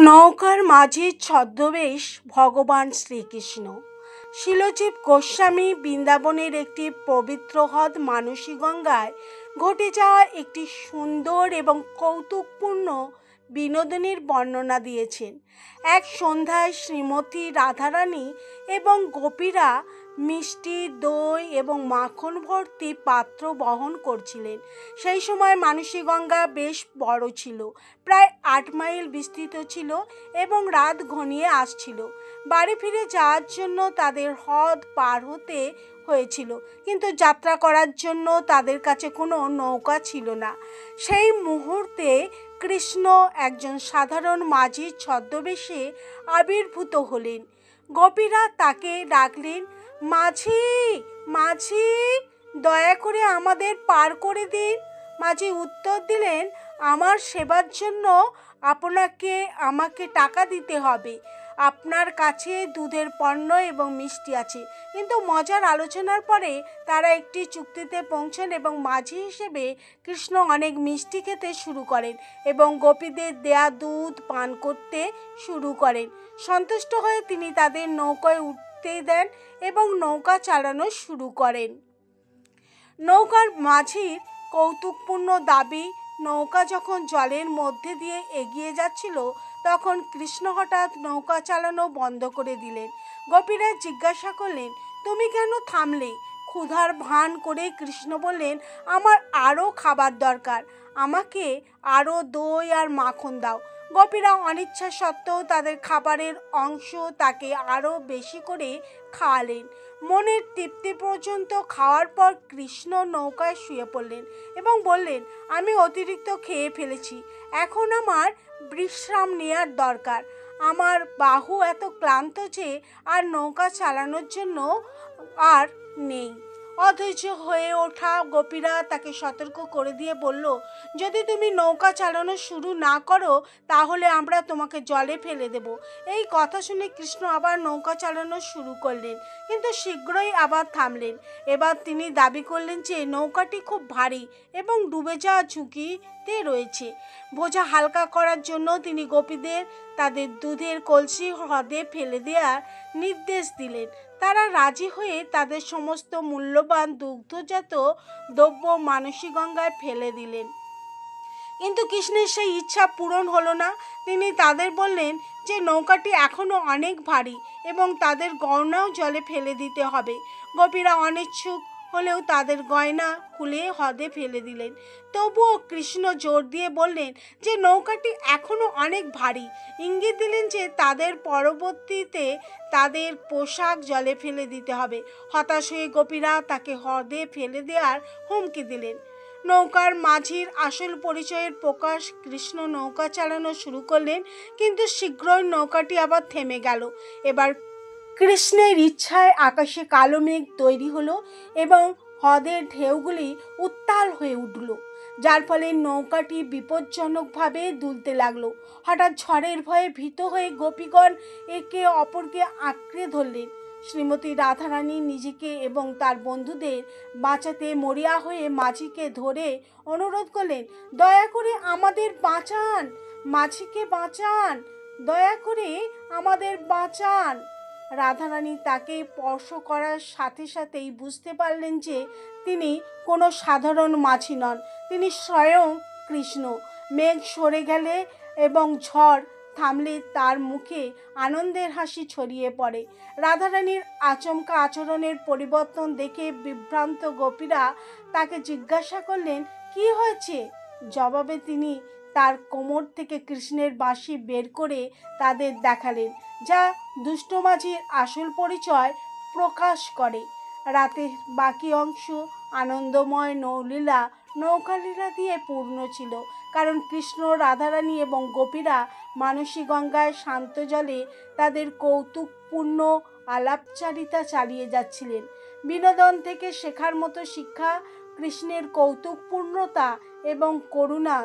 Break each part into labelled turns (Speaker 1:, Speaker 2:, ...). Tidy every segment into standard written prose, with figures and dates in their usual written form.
Speaker 1: নৌকার মাঝি ছদ্মবেশ ভগবান শ্রীকৃষ্ণ। শিলজীব গোস্বামী বৃন্দাবনের একটি পবিত্র হ্রদ মানসী গঙ্গায় ঘটে যাওয়া একটি সুন্দর এবং কৌতুকপূর্ণ বিনোদনের বর্ণনা দিয়েছেন। এক সন্ধ্যায় শ্রীমতী রাধারানী এবং গোপীরা মিষ্টি, দই এবং মাখন ভর্তি পাত্র বহন করছিলেন। সেই সময় মানসী গঙ্গা বেশ বড় ছিল, প্রায় ৮ মাইল বিস্তৃত ছিল এবং রাত ঘনিয়ে আসছিল। বাড়ি ফিরে যাওয়ার জন্য তাদের হ্রদ পার হতে হয়েছিল, কিন্তু যাত্রা করার জন্য তাদের কাছে কোনো নৌকা ছিল না। সেই মুহূর্তে কৃষ্ণ একজন সাধারণ মাঝির ছদ্মবেশে আবির্ভূত হলেন। গোপীরা তাকে ডাকলেন, মাঝি, মাঝি, দয়া করে আমাদের পার করে দিন। মাঝি উত্তর দিলেন, আমার সেবার জন্য আমাকে টাকা দিতে হবে। আপনার কাছে দুধের পণ্য এবং মিষ্টি আছে। কিন্তু মজার আলোচনার পরে তারা একটি চুক্তিতে পৌঁছান এবং মাঝি হিসেবে কৃষ্ণ অনেক মিষ্টি খেতে শুরু করেন এবং গোপীদের দেয়া দুধ পান করতে শুরু করেন। সন্তুষ্ট হয়ে তিনি তাদের নৌকায় উঠতে দেন এবং নৌকা চালানো শুরু করেন। নৌকার মাঝির কৌতুকপূর্ণ দাবি, নৌকা যখন জলের মধ্যে দিয়ে এগিয়ে যাচ্ছিল তখন কৃষ্ণ হঠাৎ নৌকা চালানো বন্ধ করে দিলেন। গোপীরা জিজ্ঞাসা করলেন, তুমি কেন থামলে? ক্ষুধার ভান করে কৃষ্ণ বললেন, আমার আরও খাবার দরকার, আমাকে আরও দই আর মাখন দাও। গোপীরা অনিচ্ছা সত্ত্বেও তাদের খাবারের অংশ তাকে আরও বেশি করে খাওয়ালেন। মনের তৃপ্তি পর্যন্ত খাওয়ার পর কৃষ্ণ নৌকায় শুয়ে পড়লেন এবং বললেন, আমি অতিরিক্ত খেয়ে ফেলেছি, এখন আমার বিশ্রাম নেওয়ার দরকার। আমার বাহু এত ক্লান্ত যে আর নৌকা চালানোর জন্য আর নেই। অধৈর্য হয়ে ওঠা গোপীরা তাকে সতর্ক করে দিয়ে বলল, যদি তুমি নৌকা চালানো শুরু না করো তাহলে আমরা তোমাকে জলে ফেলে দেব। এই কথা শুনে কৃষ্ণ আবার নৌকা চালানো শুরু করলেন, কিন্তু শীঘ্রই আবার থামলেন। এবার তিনি দাবি করলেন যে নৌকাটি খুব ভারী এবং ডুবে যাওয়ার ঝুঁকিতে রয়েছে। বোঝা হালকা করার জন্য তিনি গোপীদের তাদের দুধের কলসি হ্রদে ফেলে দেওয়ার নির্দেশ দিলেন। তারা রাজি হয়ে তাদের সমস্ত মূল্যবান দুগ্ধজাত দ্রব্য মানসী গঙ্গায় ফেলে দিলেন। কিন্তু কৃষ্ণের সেই ইচ্ছা পূরণ হলো না। তিনি তাদের বললেন যে নৌকাটি এখনও অনেক ভারী এবং তাদের গয়নাও জলে ফেলে দিতে হবে। গোপীরা অনিচ্ছুক হলেও তাদের গয়না খুলে হ্রদে ফেলে দিলেন। তবুও কৃষ্ণ জোর দিয়ে বললেন যে নৌকাটি এখনও অনেক ভারী, ইঙ্গিত দিলেন যে তাদের পরবর্তীতে তাদের পোশাক জলে ফেলে দিতে হবে। হতাশ হয়ে গোপীরা তাকে হ্রদে ফেলে দেওয়ার হুমকি দিলেন। নৌকার মাঝির আসল পরিচয়ের প্রকাশ, কৃষ্ণ নৌকা চালানো শুরু করলেন, কিন্তু শীঘ্রই নৌকাটি আবার থেমে গেল। এবার কৃষ্ণের ইচ্ছায় আকাশে কালো মেঘ তৈরি হলো এবং হ্রদের ঢেউগুলি উত্তাল হয়ে উঠল, যার ফলে নৌকাটি বিপজ্জনকভাবে দুলতে লাগলো। হঠাৎ ঝড়ের ভয়ে ভীত হয়ে গোপীগণ একে অপরকে আঁকড়ে ধরলেন। শ্রীমতী রাধারানী নিজেকে এবং তার বন্ধুদের বাঁচাতে মরিয়া হয়ে মাঝিকে ধরে অনুরোধ করলেন, দয়া করে আমাদের বাঁচান, মাঝিকে বাঁচান, দয়া করে আমাদের বাঁচান। রাধারানী তাকে স্পর্শ করার সাথে সাথেই বুঝতে পারলেন যে তিনি কোনো সাধারণ মাঝি নন, তিনি স্বয়ং কৃষ্ণ। মেঘ সরে গেলে এবং ঝড় থামলে তার মুখে আনন্দের হাসি ছড়িয়ে পড়ে। রাধারানীর আচমকা আচরণের পরিবর্তন দেখে বিভ্রান্ত গোপীরা তাকে জিজ্ঞাসা করলেন, কি হয়েছে? জবাবে তিনি তার কোমর থেকে কৃষ্ণের বাঁশি বের করে তাদের দেখালেন, যা দুষ্ট মাঝির আসল পরিচয় প্রকাশ করে। রাতের বাকি অংশ আনন্দময় নৌলীলা, নৌকালীলা দিয়ে পূর্ণ ছিল, কারণ কৃষ্ণ, রাধারানী এবং গোপীরা মানসী গঙ্গায় শান্ত জলে তাদের কৌতুকপূর্ণ আলাপচারিতা চালিয়ে যাচ্ছিলেন। বিনোদন থেকে শেখার মতো শিক্ষা, কৃষ্ণের কৌতুকপূর্ণতা এবং করুণা।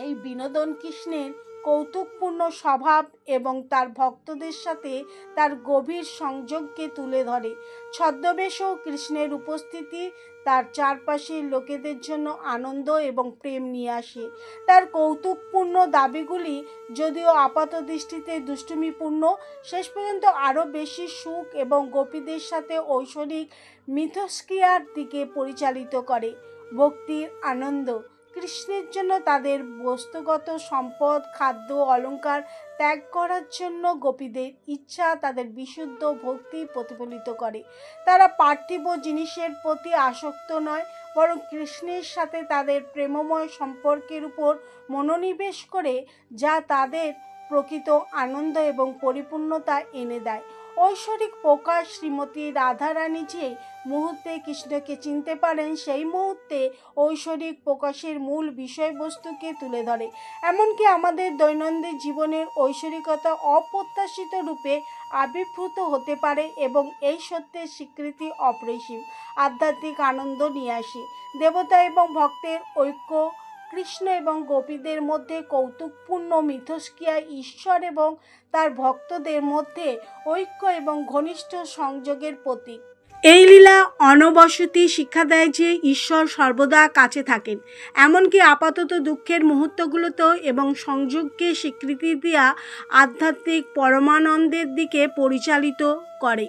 Speaker 1: এই বিনোদন কৃষ্ণের কৌতুকপূর্ণ স্বভাব এবং তার ভক্তদের সাথে তার গভীর সংযোগকে তুলে ধরে। ছদ্মবেশেও কৃষ্ণের উপস্থিতি তার চারপাশের লোকেদের জন্য আনন্দ এবং প্রেম নিয়ে আসে। তার কৌতুকপূর্ণ দাবিগুলি যদিও আপাতদৃষ্টিতে দুষ্টুমিপূর্ণ, শেষ পর্যন্ত আরও বেশি সুখ এবং গোপীদের সাথে ঐশ্বরিক মিথস্ক্রিয়ার দিকে পরিচালিত করে। ভক্তির আনন্দ কৃষ্ণের জন্য তাদের বস্তুগত সম্পদ, খাদ্য, অলঙ্কার ত্যাগ করার জন্য গোপীদের ইচ্ছা তাদের বিশুদ্ধ ভক্তি প্রতিফলিত করে। তারা পার্থিব জিনিসের প্রতি আসক্ত নয়, বরং কৃষ্ণের সাথে তাদের প্রেমময় সম্পর্কের উপর মনোনিবেশ করে, যা তাদের প্রকৃত আনন্দ এবং পরিপূর্ণতা এনে দেয়। ঐশ্বরিক প্রকাশ শ্রীমতী রাধারানী যে মুহূর্তে কৃষ্ণকে চিনতে পারেন, সেই মুহূর্তে ঐশ্বরিক প্রকাশের মূল বিষয়বস্তুকে তুলে ধরে। এমনকি আমাদের দৈনন্দিন জীবনের ঐশ্বরিকতা অপ্রত্যাশিত রূপে আবির্ভূত হতে পারে এবং এই সত্যের স্বীকৃতি অপরিসীম আধ্যাত্মিক আনন্দ নিয়ে আসে। দেবতা এবং ভক্তের ঐক্য কৃষ্ণ এবং গোপীদের মধ্যে কৌতুকপূর্ণ মিথস্ক্রিয়া ঈশ্বর এবং তার ভক্তদের মধ্যে ঐক্য এবং ঘনিষ্ঠ সংযোগের প্রতীক। এই লীলা অনবসতি শিক্ষা দেয় যে ঈশ্বর সর্বদা কাছে থাকেন, এমনকি আপাতত দুঃখের মুহূর্তগুলোতেও, এবং সংযোগকে স্বীকৃতি দেওয়া আধ্যাত্মিক পরমানন্দের দিকে পরিচালিত করে।